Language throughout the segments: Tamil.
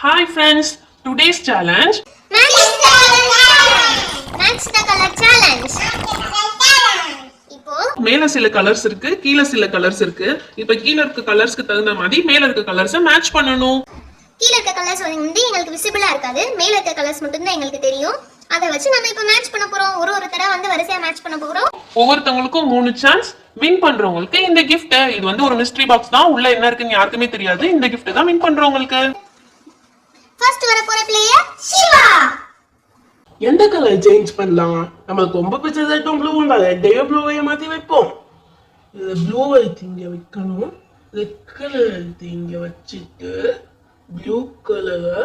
Hi friends, today's challenge. Match the color challenge. இப்போ மேல சில கலர்ஸ் இருக்கு, கீழ சில கலர்ஸ் இருக்கு. இப்போ கீழ இருக்க கலர்ஸ்க்கு தகுந்த மாதிரி மேல இருக்க கலர்ஸை மேட்ச் பண்ணனும். கீழ இருக்க கலர்ஸ் வந்து உங்களுக்கு விசிபிளா இருக்காது. மேல இருக்க கலர்ஸ் மட்டும் தான் எங்களுக்கு தெரியும். அத வச்சு நம்ம இப்போ மேட்ச் பண்ண போறோம். ஒரு தடவை வந்து வரிசையா மேட்ச் பண்ண போறோம். ஒவ்வொருத்தங்களுக்கும் 3 சான்ஸ். வின் பண்றவங்களுக்கு இந்த gift. இது வந்து ஒரு மிஸ்ட்ரி பாக்ஸ் தான். உள்ள என்ன இருக்குன்னு யாருக்குமே தெரியாது. இந்த gift தான் வின் பண்றவங்களுக்கு. ஃபர்ஸ்ட் வர போற பிளேயர் சிவா. எந்த கலர் சேஞ்ச் பண்ணலாம்? நமக்கு ரொம்ப பிடிச்சது ரெட்டும் ப்ளூவும் தான். ரெட்டையோ ப்ளூவையோ மாற்றி வைப்போம். இது ப்ளூவை எடுத்து இங்கே வைக்கணும். ரெட் கலர் எடுத்து இங்கே வச்சுட்டு ப்ளூ கலரை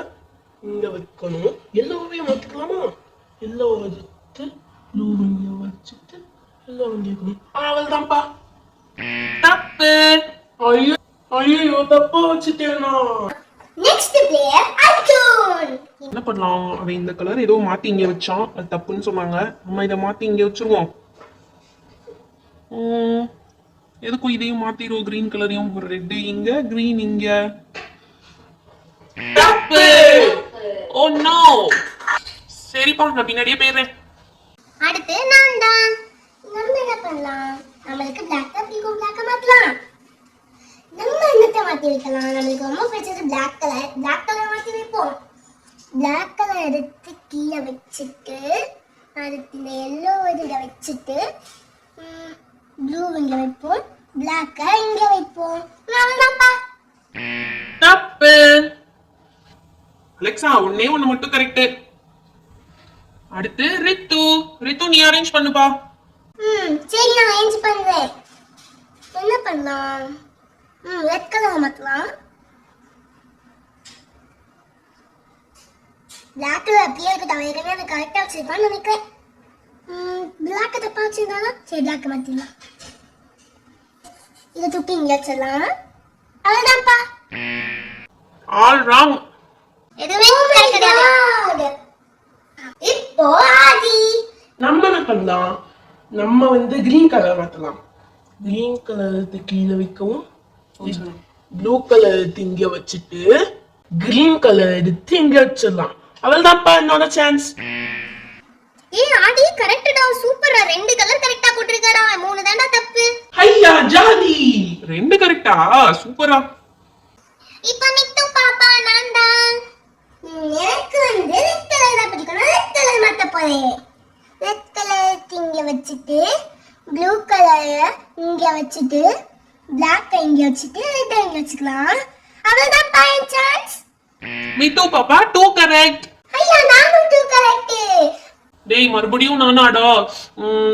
இங்கே வைக்கணும். எல்லோவையும் மாற்றிக்கலாமா? எல்லோ எடுத்து ப்ளூ இங்கே வச்சுட்டு எல்லோ இங்கே வைக்கணும். அவள் தான்ப்பா. தப்பு. ஐயோ ஐயோ தப்பா வச்சுட்டேனா? Next player Arjun. என்ன பண்ணலாம்? அவன் இந்த கலர் ஏதோ மாத்தி இங்க வச்சான். அது தப்புன்னு சொன்னாங்க. நம்ம இதை மாத்தி இங்க வச்சிருவோம். எதுக்கும் இதையும் மாத்திடுவோம். கிரீன் கலரையும் ரெட் இங்க, கிரீன் இங்க. தப்பு. Oh no. சரிப்பா, நான் பின்னாடியே போயிடுறேன். அடுத்து நான் தான். நம்ம என்ன பண்ணலாம்? நம்மளுக்கு பிளாக் பிடிக்கும், பிளாக்க மாத்தலாம். நம்ம என்னத்தை மாத்தி வைக்கலாம்? நம்மளுக்கு ரொம்ப பிடிச்சது பிளாக் கலர். பிளாக் கலர் மாத்தி வைப்போம். பிளாக் கலர் எடுத்து கீழே வச்சுட்டு அதுக்கு இந்த எல்லோ இதில் வச்சுட்டு ப்ளூ இங்கே வைப்போம். பிளாக்கை இங்கே வைப்போம். அவ்வளோதான்ப்பா. தப்பு. அலெக்சா, ஒன்னே ஒண்ணு மட்டும் கரெக்ட். அடுத்து ரித்து. ரித்து, நீ அரேஞ்ச் பண்ணுப்பா. சரி, நான் அரேஞ்ச் பண்ணுறேன். என்ன பண்ணலாம்? ரெட் கலர் மாற்றலாம். பிளாக் கலர் அப்படியே இருக்கு. அவன் ஏற்கனவே அதை கரெக்டாக வச்சிருப்பான்னு நினைக்கிறேன். பிளாக் தப்பா வச்சிருந்தாலும் சரி, பிளாக் மாற்றிடலாம். இதை தூக்கி இங்கே வச்சிடலாம். அவ்வளோதான்ப்பா. All wrong. எதுவுமே correct கிடையாது. இப்போ ஆதி. நம்ம என்ன பண்ணலாம்? நம்ம வந்து கிரீன் கலர் மாற்றலாம். கிரீன் கலர் எடுத்து கீழே வைக்கவும், ப்ளூ கலர் எடுத்து இங்க வச்சுட்டு கிரீன் கலர் எடுத்து இங்க வச்சிடலாம். அவள் தான்ப்பா என்னோட சான்ஸ். ஆதி கரெக்ட்டா, சூப்பரா. ரெண்டு கலர் கரெக்ட்டா போட்டுருக்காடா. மூணு தான்டா தப்பு. ஐயா ஜாலி. ரெண்டு கரெக்டா? சூப்பரா. இப்போ மிட்டு பாப்பா நான் தான். எனக்கு வந்து ரெட் கலர் தான் பிடிக்கும். ரெட் கலர் மாத்த போறேன். ரெட் கலர் இங்க வச்சுட்டு ப்ளூ கலர் இங்க வச்சுட்டு பிளாக் இங்க வச்சுட்டு ரெட் இங்க வச்சுக்கலாம். அவ்வளவுதான் பாயிண்ட் சான்ஸ். மித்து பாப்பா 2 கரெக்ட். ஐயா நானும் 2 கரெக்ட். டேய், மறுபடியும் நானாடா?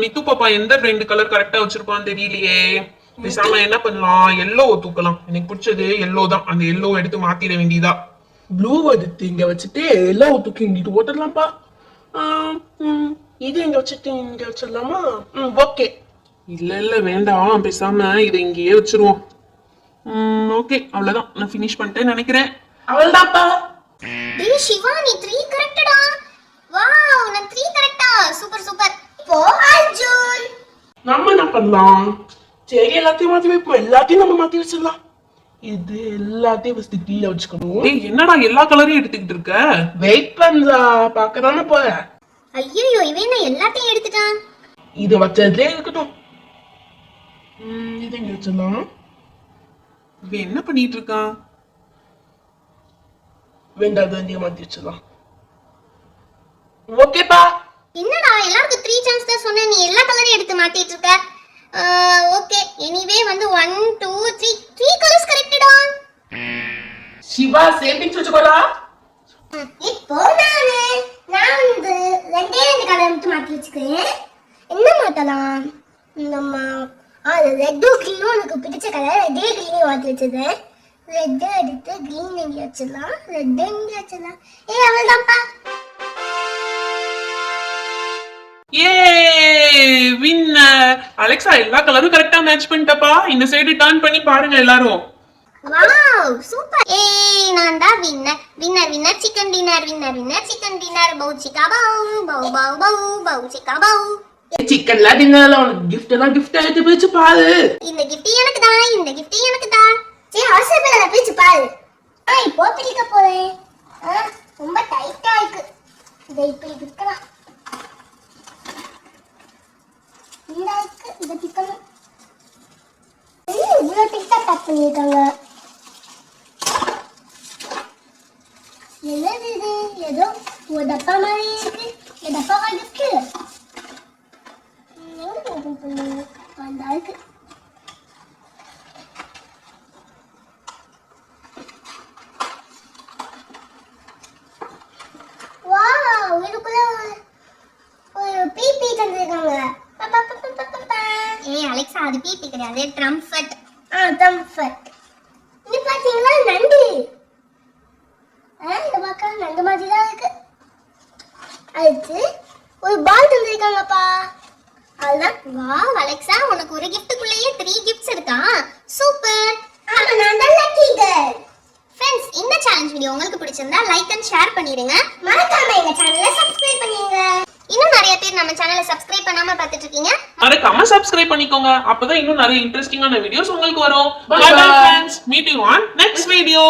மித்து பாப்பா எந்த ரெண்டு கலர் கரெக்டா வச்சிருப்பான்னு தெரியலையே. பேசாம என்ன பண்ணலாம்? எல்லோ தூக்கலாம். எனக்கு பிடிச்சது எல்லோ தான். அந்த எல்லோ எடுத்து மாத்திட வேண்டியதா. ப்ளூ எடுத்து இங்க வச்சுட்டு எல்லா தூக்கி இங்கிட்டு போட்டுடலாம்ப்பா. இது இங்க வச்சுட்டு இங்க வச்சிடலாமா? ஓகே. இல்ல வேண்டாம். பேசாம இதை இங்கேயே வச்சிருவோம். ஓகே, அவ்வளவுதான். நான் ஃபினிஷ் பண்ணிட்டேன்னு நினைக்கிறேன். அவள் தான்ப்பா. டேய் சிவா, நீ 3 கரெக்ட்டடா. வாவ், நான் 3 கரெக்ட்டா. Super super. இப்போ அர்ஜுன். நம்ம என்ன பண்ணலாம்? சரி, எல்லாத்தையும் மாத்தி வைப்போம். எல்லாத்தையும் நம்ம மாத்தி வச்சிடலாம். இது எல்லாத்தையும் ஃபர்ஸ்ட் கீழே வச்சுக்கணும். டேய், என்னடா எல்லா கலரையும் எடுத்துக்கிட்டு இருக்க? வெயிட் பண்றா, பார்க்கதானே போறேன். ஐயோ, இவன் என்ன எல்லாத்தையும் எடுத்துட்டான்? இது வச்சதுலே இருக்கட்டும். இது இங்க வச்சிடலாம். இவன் என்ன பண்ணிட்டு இருக்கான்? வேண்டாத இங்க மாத்தி வச்சிடலாம். ஓகேப்பா. என்னடா எல்லாருக்கும் 3 சான்ஸ் தான் சொன்னேன். நீ எல்லா கலரையும் எடுத்து மாத்திட்டு இருக்க. ஓகே, எனிவே வந்து 1 2 3 கலர்ஸ் கரெக்ட்டடா. சிவா சேவிங்ஸ் வச்சுக்கோடா. இப்போ நான் வந்து ரெண்டே கலர் மட்டும் மாத்தி வச்சுக்கிறேன். என்ன மாத்தலாம்? நம்ம ரெட் கிரீனும் எனக்கு பிடிச்ச கலர். ரெட்டே கிரீனையும் மாத்தி வச்சிருக்கேன். ரெட் எடுத்து கிரீன் எங்க வச்சிடலாம். ரெட் எங்க வச்சிடலாம். அவள்தான்ப்பா. ஏ வின்னர். அலெக்சா, எல்லா கலரும் கரெக்டா மேட்ச் பண்ணிட்டப்பா. இந்த சைடு டர்ன் பண்ணி பாருங்க எல்லாரும். Wow, super. நான் தான் winner. Winner winner chicken dinner. Winner winner chicken dinner. பௌ சிக்கா பௌ பௌ பௌ பௌ பௌ சிக்கா பௌ. சிக்கன்லாம் டின்னர்ல உனக்கு gift எல்லாம் gift எடுத்து பிரிச்சு பாரு. இந்த gift எனக்கு தான். இந்த gift எனக்கு தான். சரி, அவசரப்படாத, பிரிச்சு பாரு. இப்போ பிரிக்க போறேன். இதை இப்படி பிரிக்கலாம். இதை பிக்கணும். இவ்வளோ டிக்கா பேக் பண்ணியிருக்காங்க. என்னது இது? ஏதோ ஒரு டப்பா மாதிரி இருக்கு. இந்த டப்பா இருக்கு. எங்க ஓபன் பண்ணுங்க? அந்த இருக்கு. வாவ், இதுக்குள்ள ஒரு பீப்பி தந்திருக்காங்க. ஏய் அலெக்சா, அது பீப்பி கிடையாது, ட்ரம்ஃபட். ட்ரம்ஃபட். இது பாத்தீங்களா, நண்டு. இந்த பக்கம் நண்டு மாதிரி தான் இருக்கு. அடுத்து ஒரு பால் தந்திருக்காங்கப்பா. அதுதான். வாவ் அலெக்சா, உனக்கு ஒரு கிஃப்ட்டுக்குள்ளேயே 3 கிஃப்ட்ஸ் இருக்கா? சூப்பர். ஆமா, நான் தான் லக்கி கேர்ள். ஃப்ரெண்ட்ஸ், இந்த சேலஞ்ச் வீடியோ உங்களுக்கு பிடிச்சிருந்தா லைக் அண்ட் ஷேர் பண்ணிடுங்க. மறக்காம எங்க சேனலை சப்ஸ்கிரைப் பண்ணிடுங்க. இன்னும் நிறைய பேர் நம்ம சேனலை சப்ஸ்கிரைப் பண்ணாம பார்த்துட்டு இருக்கீங்க. மறக்காம சப்ஸ்கிரைப் பண்ணிக்கோங்க. அப்பதான் இன்னும் நிறைய இன்ட்ரெஸ்டிங்கான வீடியோஸ் உங்களுக்கு வரும். Bye Bye bye bye. friends. Meet you on next video.